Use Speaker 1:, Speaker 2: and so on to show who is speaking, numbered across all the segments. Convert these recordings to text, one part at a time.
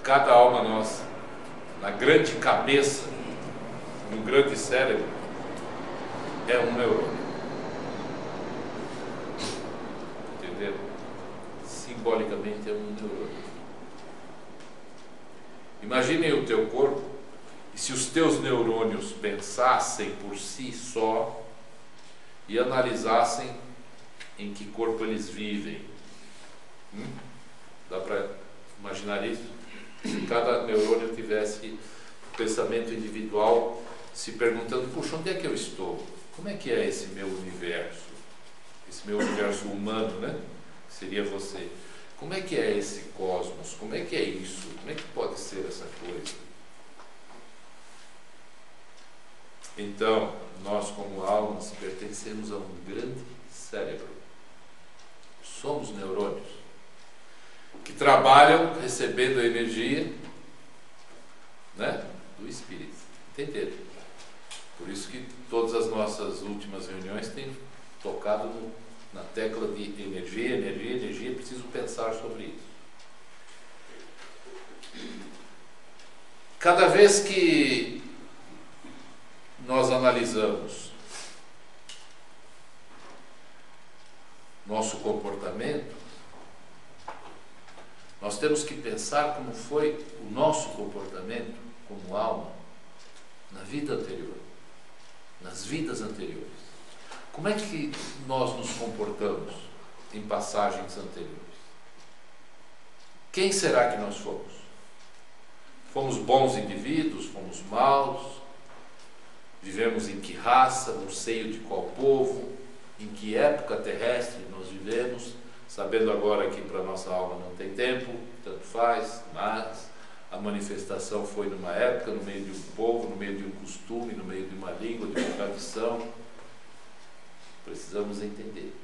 Speaker 1: cada alma nossa, na grande cabeça, no grande cérebro, é um neurônio. Entendeu? Simbolicamente é um neurônio. Imaginem o teu corpo, e se os teus neurônios pensassem por si só e analisassem em que corpo eles vivem. Dá para imaginar isso? Se cada neurônio tivesse um pensamento individual, se perguntando, puxa, onde é que eu estou? Como é que é esse meu universo? Esse meu universo humano, né? Que seria você. Como é que é esse cosmos? Como é que é isso? Como é que pode ser essa coisa? Então, nós como almas pertencemos a um grande cérebro. Somos neurônios que trabalham recebendo a energia, né, do espírito. Entenderam? Por isso que todas as nossas últimas reuniões têm tocado na tecla de energia, energia, energia. Preciso pensar sobre isso. Cada vez que nós analisamos nosso comportamento, nós temos que pensar como foi o nosso comportamento como alma na vida anterior, nas vidas anteriores. Como é que nós nos comportamos em passagens anteriores? Quem será que nós fomos? Fomos bons indivíduos? Fomos maus? Vivemos em que raça? No seio de qual povo? Em que época terrestre nós vivemos? Sabendo agora que para a nossa alma não tem tempo, tanto faz, mas a manifestação foi numa época, no meio de um povo, no meio de um costume, no meio de uma língua, de uma tradição. Precisamos entender.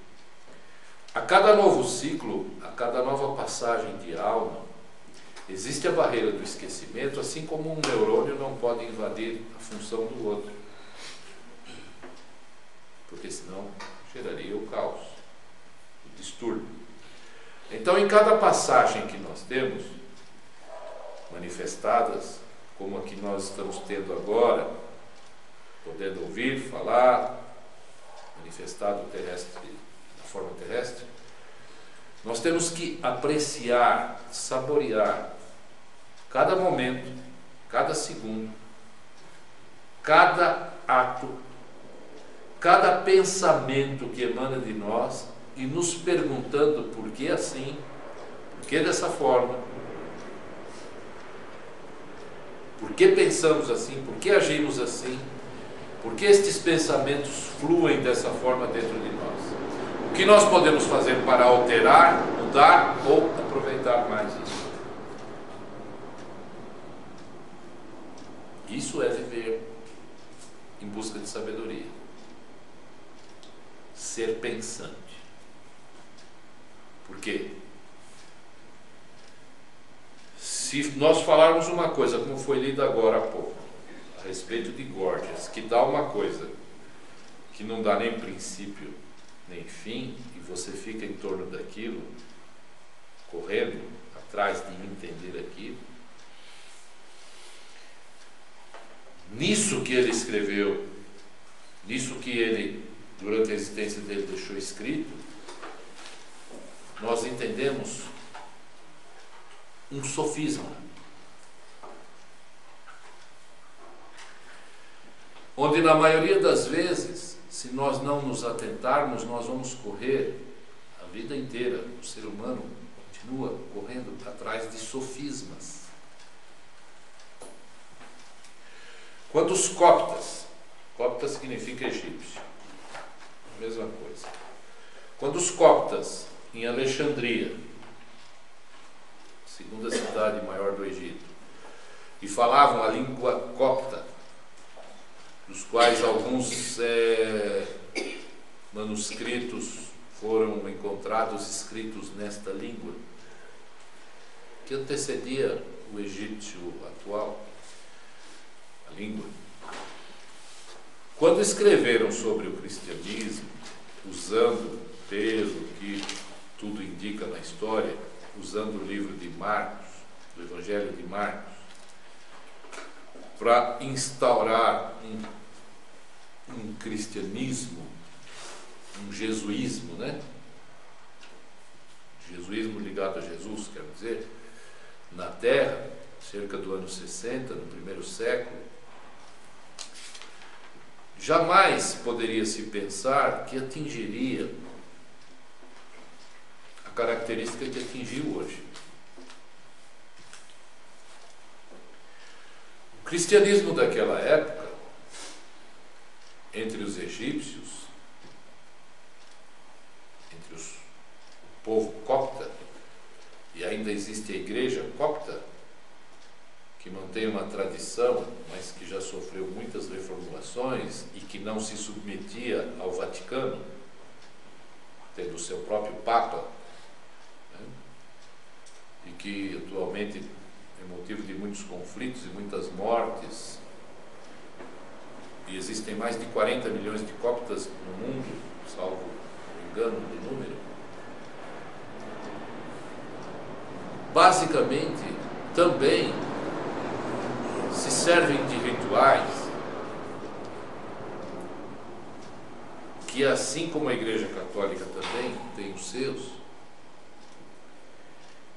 Speaker 1: A cada novo ciclo, a cada nova passagem de alma, existe a barreira do esquecimento, assim como um neurônio não pode invadir a função do outro. Porque senão geraria o caos, o distúrbio. Então, em cada passagem que nós temos, manifestadas, como a que nós estamos tendo agora, podendo ouvir, falar, manifestado terrestre, da forma terrestre, nós temos que apreciar, saborear cada momento, cada segundo, cada ato, cada pensamento que emana de nós e nos perguntando por que assim, por que dessa forma, por que pensamos assim, por que agimos assim, por que estes pensamentos fluem dessa forma dentro de nós. O que nós podemos fazer para alterar, mudar ou aproveitar mais isso? Isso é viver em busca de sabedoria. Ser pensante. Por quê? Se nós falarmos uma coisa, como foi lido agora há pouco, a respeito de Gorgias, que dá uma coisa que não dá nem princípio nem fim, e você fica em torno daquilo, correndo atrás de entender aquilo, nisso que ele escreveu, nisso que ele, durante a existência dele, deixou escrito, nós entendemos um sofisma, onde na maioria das vezes, se nós não nos atentarmos, nós vamos correr a vida inteira. O ser humano continua correndo atrás de sofismas. Quando os coptas significa egípcio, mesma coisa. Quando os coptas, em Alexandria, segunda cidade maior do Egito, e falavam a língua copta, dos quais alguns manuscritos foram encontrados escritos nesta língua, que antecedia o egípcio atual, a língua. Quando escreveram sobre o cristianismo, usando, pelo que tudo indica na história, usando o livro de Marcos, do Evangelho de Marcos, para instaurar um cristianismo, um jesuísmo, né? Jesuísmo ligado a Jesus, quero dizer, na Terra, cerca do ano 60, no primeiro século, jamais poderia se pensar que atingiria a característica que atingiu hoje. O cristianismo daquela época, entre os egípcios, entre o povo copta, e ainda existe a igreja copta, que mantém uma tradição, mas que já sofreu muitas reformulações e que não se submetia ao Vaticano, tendo o seu próprio Papa, né? E que atualmente é motivo de muitos conflitos e muitas mortes, e existem mais de 40 milhões de coptas no mundo, salvo engano do número. Basicamente, também se servem de rituais que, assim como a Igreja Católica também tem os seus,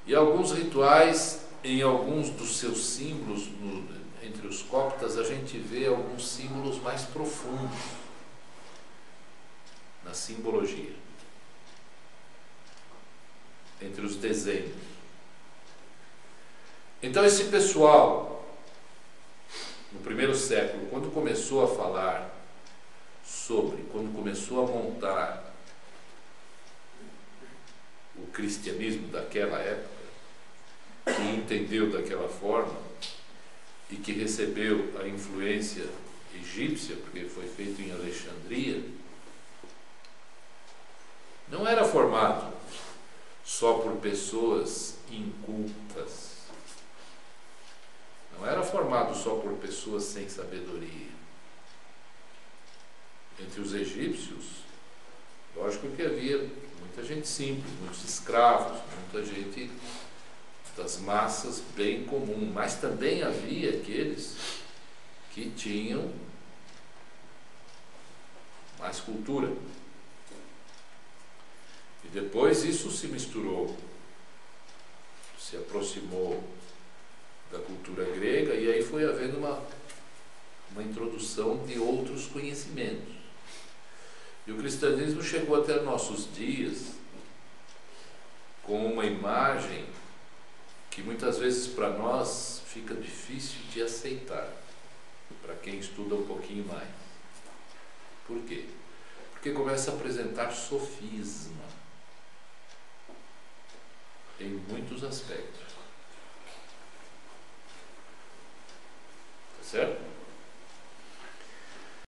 Speaker 1: e alguns rituais, em alguns dos seus símbolos, entre os coptas, a gente vê alguns símbolos mais profundos na simbologia, entre os desenhos. Então esse pessoal, no primeiro século, quando começou a falar sobre, quando começou a montar o cristianismo daquela época, que entendeu daquela forma e que recebeu a influência egípcia, porque foi feito em Alexandria, não era formado só por pessoas incultas, não era formado só por pessoas sem sabedoria. Entre os egípcios, lógico que havia muita gente simples, muitos escravos, muita gente das massas bem comum, mas também havia aqueles que tinham mais cultura. E depois isso se misturou, se aproximou da cultura grega, e aí foi havendo uma introdução de outros conhecimentos. E o cristianismo chegou até nossos dias com uma imagem que muitas vezes para nós fica difícil de aceitar, para quem estuda um pouquinho mais. Por quê? Porque começa a apresentar sofisma em muitos aspectos. Tá certo?